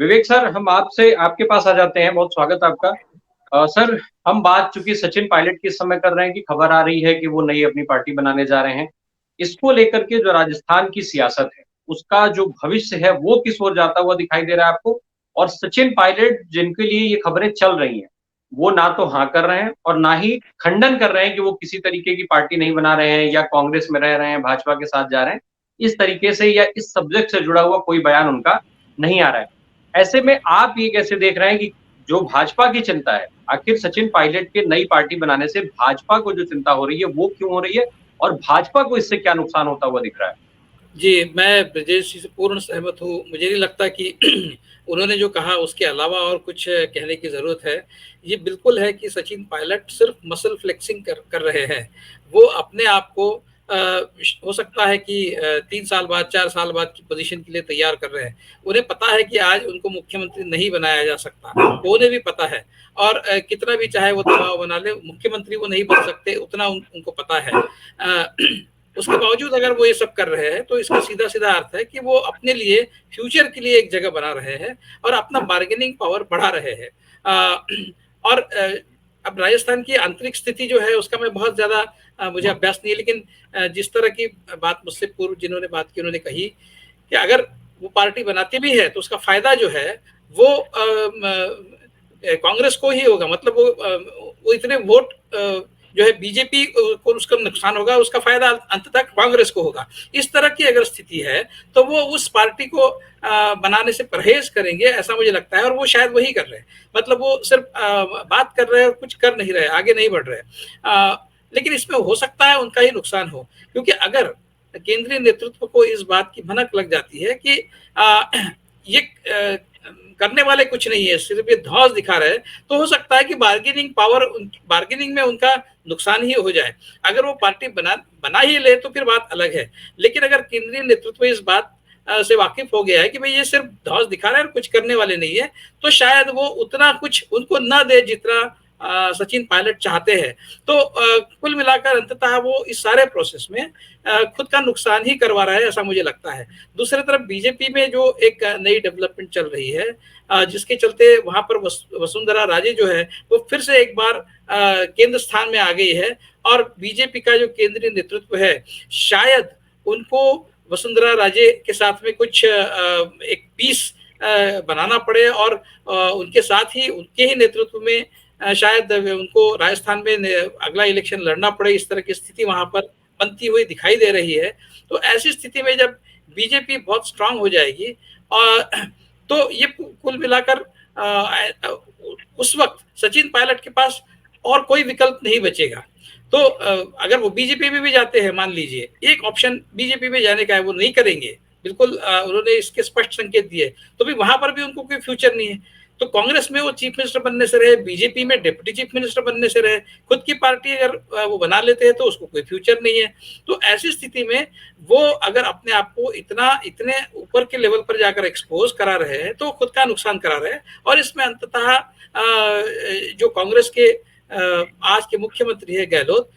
विवेक sir, हम आपसे आपके पास आ जाते हैं। बहुत स्वागत है आपका। सर, हम बात चूंकि सचिन पायलट की इस समय कर रहे हैं कि खबर आ रही है कि वो नई अपनी पार्टी बनाने जा रहे हैं। इसको लेकर के जो राजस्थान की सियासत है, उसका जो भविष्य है वो किस ओर जाता हुआ दिखाई दे रहा है आपको? और सचिन पायलट जिनके लिए ये खबरें चल रही हैं, वो ना तो हाँ कर रहे हैं और ना ही खंडन कर रहे हैं कि वो किसी तरीके की पार्टी नहीं बना रहे हैं या कांग्रेस में रह रहे हैं, भाजपा के साथ जा रहे हैं। इस तरीके से या इस सब्जेक्ट से जुड़ा हुआ कोई बयान उनका नहीं आ रहा है। ऐसे में आप ये कैसे देख रहे हैं कि जो भाजपा की चिंता है, आखिर सचिन पायलट के नई पार्टी बनाने से भाजपा को जो चिंता हो रही है, वो क्यों हो रही है? और भाजपा को इससे क्या नुकसान होता हुआ दिख रहा है? जी, मैं ब्रजेश जी से पूर्ण सहमत हूँ। मुझे नहीं लगता कि उन्होंने जो कहा उसके अलावा और कुछ कहने की ज़रूरत है। ये बिल्कुल है कि सचिन पायलट सिर्फ़ मसल फ्लेक्सिंग कर रहे हैं। वो अपने आप को हो सकता है कि 3 साल बाद, 4 साल बाद की पोज़ीशन के लिए तैयार कर रहे हैं। उन्हें पता है कि आज उनको मुख्यमंत्री नहीं बनाया जा सकता, वो उन्हें भी पता है और कितना भी चाहे वो दबाव बना लें, मुख्यमंत्री वो नहीं बन सकते, उतना उनको पता है। उसके बावजूद अगर वो ये सब कर रहे हैं तो इसका सीधा-सीधा अर्थ है कि वो अपने लिए फ्यूचर के लिए एक जगह बना रहे हैं और अपना बार्गेनिंग पावर बढ़ा रहे हैं। और अब राजस्थान की आंतरिक स्थिति जो है उसका मैं बहुत ज़्यादा मुझे अभ्यास नहीं है, लेकिन जिस तरह की बात मुझसे पूर्व जिन्होंने बात की उन्होंने कही कि अगर वो पार्टी बनाती भी है तो उसका फ़ायदा जो है वो कांग्रेस को ही होगा। मतलब वो इतने वोट जो है बीजेपी को उसका नुकसान होगा, उसका फायदा अंततः कांग्रेस को होगा। इस तरह की अगर स्थिति है तो वो उस पार्टी को बनाने से परहेज करेंगे, ऐसा मुझे लगता है। और वो शायद वही कर रहे हैं। मतलब वो सिर्फ बात कर रहे हैं और कुछ कर नहीं रहे, आगे नहीं बढ़ रहे। लेकिन इसमें हो सकता है उनका ही नुकसान हो, क्योंकि अगर केंद्रीय नेतृत्व को इस बात की भनक लग जाती है कि ये करने वाले कुछ नहीं है, सिर्फ ये धौंस दिखा रहे हैं, तो हो सकता है कि बार्गेनिंग में उनका नुकसान ही हो जाए। अगर वो पार्टी बना ही ले तो फिर बात अलग है, लेकिन अगर केंद्रीय नेतृत्व इस बात से वाकिफ हो गया है कि भाई ये सिर्फ धौंस दिखा रहे हैं और कुछ करने वाले नहीं है, तो शायद वो उतना कुछ उनको न दे जितना सचिन पायलट चाहते हैं। तो कुल मिलाकर अंततः वो इस सारे प्रोसेस में खुद का नुकसान ही करवा रहा है, ऐसा मुझे लगता है। दूसरी तरफ बीजेपी में जो एक नई डेवलपमेंट चल रही है, जिसके चलते वहां पर वसुंधरा राजे जो है वो फिर से एक बार केंद्र स्थान में आ गई है। और बीजेपी का जो केंद्रीय नेतृत्व है, शायद उनको वसुंधरा राजे के साथ में कुछ एक पीस बनाना पड़े और उनके साथ ही उनके ही नेतृत्व में शायद उनको राजस्थान में अगला इलेक्शन लड़ना पड़े। इस तरह की स्थिति वहां पर बनती हुई दिखाई दे रही है। तो ऐसी स्थिति में जब बीजेपी बहुत स्ट्रांग हो जाएगी और तो ये कुल मिलाकर उस वक्त सचिन पायलट के पास और कोई विकल्प नहीं बचेगा। तो अगर वो बीजेपी में भी जाते हैं, मान लीजिए एक ऑप्शन बीजेपी में जाने का है, वो नहीं करेंगे बिल्कुल, उन्होंने इसके स्पष्ट संकेत दिए, तो भी वहां पर भी उनको कोई फ्यूचर नहीं है। तो कांग्रेस में वो चीफ मिनिस्टर बनने से रहे, बीजेपी में डिप्टी चीफ मिनिस्टर बनने से रहे, खुद की पार्टी अगर वो बना लेते हैं तो उसको कोई फ्यूचर नहीं है। तो ऐसी स्थिति में वो अगर अपने आप को इतने ऊपर के लेवल पर जाकर एक्सपोज करा रहे हैं तो खुद का नुकसान करा रहे हैं। और इसमें अंततः जो कांग्रेस के आज के मुख्यमंत्री है गहलोत,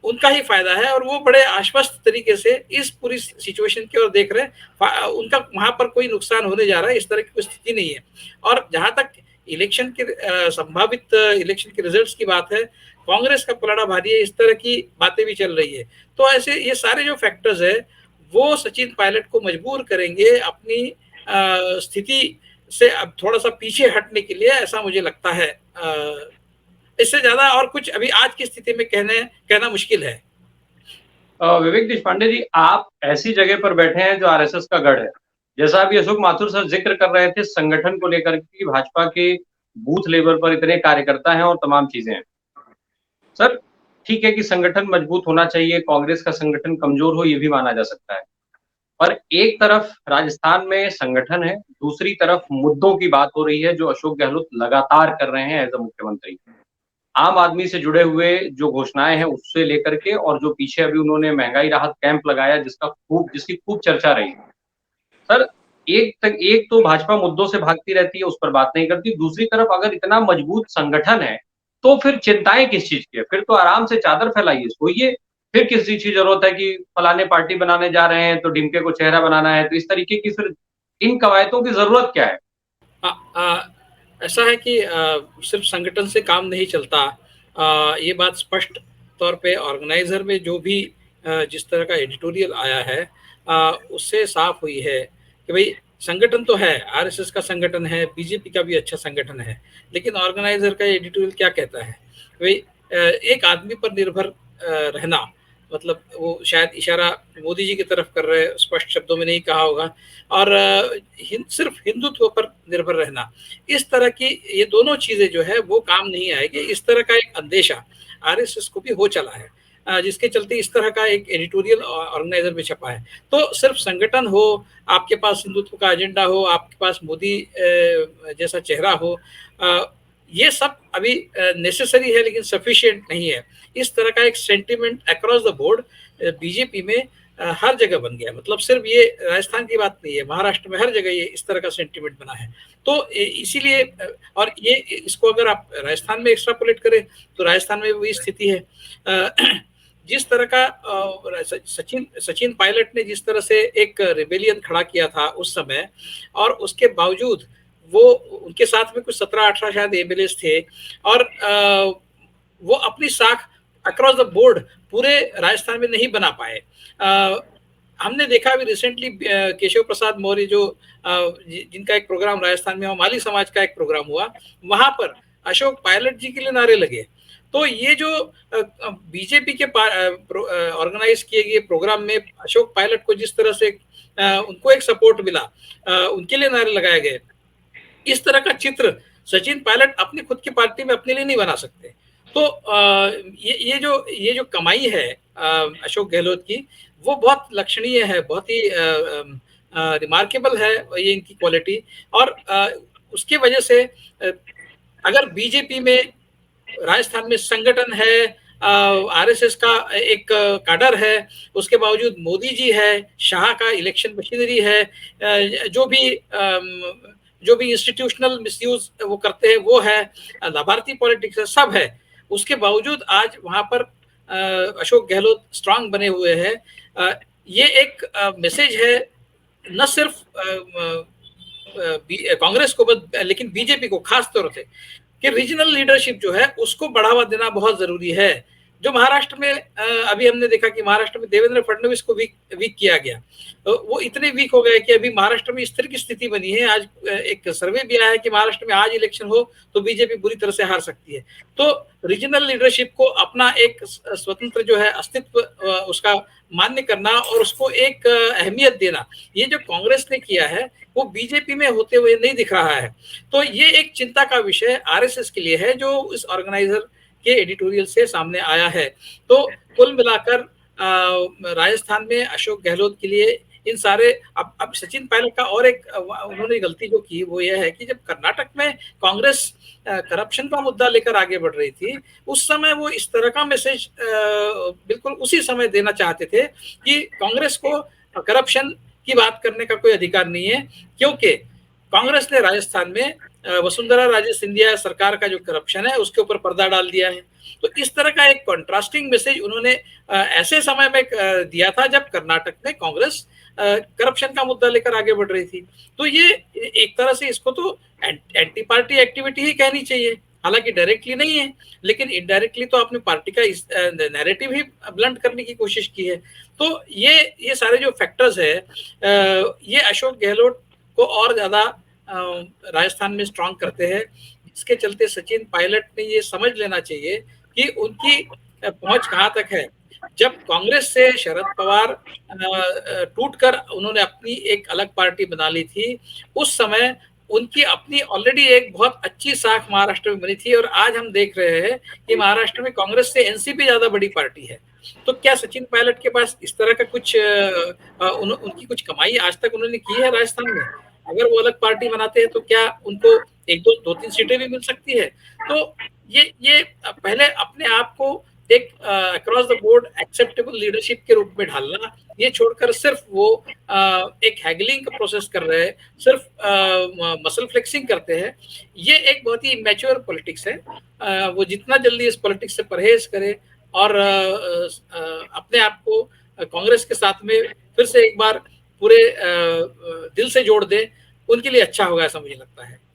उनका ही फायदा है और वो बड़े आश्वस्त तरीके से इस पूरी सिचुएशन की ओर देख रहे हैं। उनका वहां पर कोई नुकसान होने जा रहा है, इस तरह की कोई स्थिति नहीं है। और जहां तक इलेक्शन के संभावित इलेक्शन के रिजल्ट्स की बात है, कांग्रेस का पलड़ा भारी है, इस तरह की बातें भी चल रही है। तो ऐसे ये सारे जो फैक्टर्स है वो सचिन पायलट को मजबूर करेंगे अपनी स्थिति से अब थोड़ा सा पीछे हटने के लिए, ऐसा मुझे लगता है। इससे ज्यादा और कुछ अभी आज की स्थिति में कहना मुश्किल है। विवेक देशपांडे जी, आप ऐसी जगह पर बैठे हैं जो आरएसएस का गढ़ है। जैसा अभी अशोक माथुर सर जिक्र कर रहे थे संगठन को लेकर के, भाजपा के बूथ लेवल पर इतने कार्यकर्ता हैं और तमाम चीजें हैं। सर, ठीक है कि संगठन मजबूत होना चाहिए, कांग्रेस का संगठन कमजोर हो, ये भी माना जा सकता है। पर एक तरफ राजस्थान में संगठन है, दूसरी तरफ मुद्दों की बात हो रही है जो अशोक गहलोत लगातार कर रहे हैं एज अ मुख्यमंत्री। आम आदमी से जुड़े हुए जो घोषणाएं हैं उससे लेकर के, और जो पीछे अभी उन्होंने महंगाई राहत कैंप लगाया जिसकी खूब चर्चा रही। सर, एक तो भाजपा मुद्दों से भागती रहती है, उस पर बात नहीं करती। दूसरी तरफ अगर इतना मजबूत संगठन है तो फिर चिंताएं किस चीज की है? फिर तो आराम से चादर फैलाइए, सोइए। फिर किस चीज की जरूरत है कि फलाने पार्टी बनाने जा रहे हैं तो डिमके को चेहरा बनाना है? तो इस तरीके की फिर इन कवायदों की जरूरत क्या है? अ, अ, ऐसा है कि सिर्फ संगठन से काम नहीं चलता। ये बात स्पष्ट तौर पे ऑर्गेनाइजर में जो भी जिस तरह का एडिटोरियल आया है उससे साफ हुई है कि भाई संगठन तो है, आरएसएस का संगठन है, बीजेपी का भी अच्छा संगठन है, लेकिन ऑर्गेनाइजर का एडिटोरियल क्या कहता है? भाई एक आदमी पर निर्भर रहना, मतलब वो शायद इशारा मोदी जी की तरफ कर रहे हैं, स्पष्ट शब्दों में नहीं कहा होगा। और सिर्फ हिंदुत्व पर निर्भर रहना, इस तरह की ये दोनों चीजें जो है वो काम नहीं आएगी। इस तरह का एक अंदेशा आरएसएस को भी हो चला है, जिसके चलते इस तरह का एक एडिटोरियल ऑर्गेनाइजर में छपा है। तो सिर्फ संगठन हो, आपके पास हिंदुत्व का एजेंडा हो, आपके पास मोदी जैसा चेहरा हो, ये सब अभी नेसेसरी है लेकिन सफिशिएंट नहीं है। इस तरह का एक sentiment across the board BJP में हर जगह बन गया। मतलब सिर्फ ये राजस्थान की बात नहीं है, महाराष्ट्र में हर जगह ये इस तरह का सेंटिमेंट बना है। तो इसीलिए और ये इसको अगर आप राजस्थान में एक्स्ट्रापोलेट करें तो राजस्थान में वही स्थिति है। जिस तरह का सचिन सचिन पायलट ने जिस तरह से एक रिबेलियन खड़ा किया था उस समय, और उसके बावजूद वो उनके साथ में कुछ 17-18 शायद एमएलए थे, और वो अपनी साख अक्रॉस द बोर्ड पूरे राजस्थान में नहीं बना पाए। हमने देखा अभी रिसेंटली केशव प्रसाद मौर्य जो जिनका एक प्रोग्राम राजस्थान में माली समाज का एक प्रोग्राम हुआ, वहां पर अशोक पायलट जी के लिए नारे लगे। तो ये जो बीजेपी के ऑर्गेनाइज किए गए प्रोग्राम में अशोक पायलट को जिस तरह से उनको एक सपोर्ट मिला, उनके लिए नारे लगाए गए, इस तरह का चित्र सचिन पायलट अपनी खुद की पार्टी में अपने लिए नहीं बना सकते। तो ये जो कमाई है अशोक गहलोत की, वो बहुत लक्षणीय है, बहुत ही रिमार्केबल है ये इनकी क्वालिटी। और उसकी वजह से अगर बीजेपी में राजस्थान में संगठन है, आरएसएस का एक काडर है, उसके बावजूद मोदी जी है, शाह का इलेक्शन मशीनरी है, जो भी इंस्टीट्यूशनल मिसयूज वो करते हैं वो है, लाभार्थी पॉलिटिक्स है, सब है, उसके बावजूद आज वहां पर अशोक गहलोत स्ट्रांग बने हुए हैं। ये एक मैसेज है न सिर्फ कांग्रेस को लेकिन बीजेपी को खास तौर से, कि रीजनल लीडरशिप जो है उसको बढ़ावा देना बहुत जरूरी है। जो महाराष्ट्र में अभी हमने देखा कि महाराष्ट्र में देवेंद्र फडणवीस को वीक किया गया, वो इतने वीक हो गए कि अभी महाराष्ट्र में इस तरह की स्थिति बनी है। आज एक सर्वे भी आया है कि महाराष्ट्र में आज इलेक्शन हो तो बीजेपी बुरी तरह से हार सकती है। तो रीजनल लीडरशिप को अपना एक स्वतंत्र जो है अस्तित्व उसका मान्य करना और उसको एक अहमियत देना, ये जो कांग्रेस ने किया है वो बीजेपी में होते हुए नहीं दिख रहा है। तो ये एक चिंता का विषय आरएसएस के लिए है जो इस ऑर्गेनाइजर के एडिटोरियल से सामने आया है। तो कुल मिलाकर राजस्थान में अशोक गहलोत के लिए इन सारे अब सचिन पायलट का और एक उन्होंने गलती जो की वो ये है कि जब कर्नाटक में कांग्रेस करप्शन का मुद्दा लेकर आगे बढ़ रही थी, उस समय वो इस तरह का मैसेज बिल्कुल उसी समय देना चाहते थे कि कांग्रेस को करप्शन की बात करने का कोई अधिकार नहीं है, क्योंकि कांग्रेस ने राजस्थान में वसुंधरा राजे सिंधिया सरकार का जो करप्शन है उसके ऊपर पर्दा डाल दिया है। तो इस तरह का एक कॉन्ट्रास्टिंग मैसेज उन्होंने ऐसे समय में दिया था जब कर्नाटक में कांग्रेस करप्शन का मुद्दा लेकर आगे बढ़ रही थी। तो ये एक तरह से इसको तो एंटी पार्टी एक्टिविटी ही कहनी चाहिए, हालांकि डायरेक्टली नहीं है, लेकिन इनडायरेक्टली तो आपने पार्टी का नैरेटिव ही ब्लंट करने की कोशिश की है। तो ये सारे जो फैक्टर्स है ये अशोक गहलोत को और ज्यादा राजस्थान में स्ट्रांग करते हैं, जिसके चलते सचिन पायलट ने ये समझ लेना चाहिए कि उनकी पहुंच कहां तक है। जब कांग्रेस से शरद पवार टूटकर उन्होंने अपनी एक अलग पार्टी बना ली थी, उस समय उनकी अपनी ऑलरेडी एक बहुत अच्छी साख महाराष्ट्र में बनी थी, और आज हम देख रहे हैं कि महाराष्ट्र में कांग्रेस से एनसीपी ज्यादा बड़ी पार्टी है। तो क्या सचिन पायलट के पास इस तरह का कुछ उनकी कुछ कमाई आज तक उन्होंने की है राजस्थान में? अगर वो अलग पार्टी बनाते हैं तो क्या उनको एक दो तीन सीटें भी मिल सकती है? तो ये पहले अपने आप को एक across the board acceptable leadership के रूप में ढालना, ये छोड़कर सिर्फ वो एक हैगलिंग का प्रोसेस कर रहे हैं, सिर्फ मसल फ्लेक्सिंग करते हैं, ये एक बहुत ही इमेच्योर पॉलिटिक्स है। वो जितना जल्दी इस पॉलिटिक्स से परहेज करे और अपने आप को कांग्रेस के साथ में फिर से एक बार पूरे दिल से जोड़ दे, उनके लिए अच्छा होगा, ऐसा मुझे लगता है।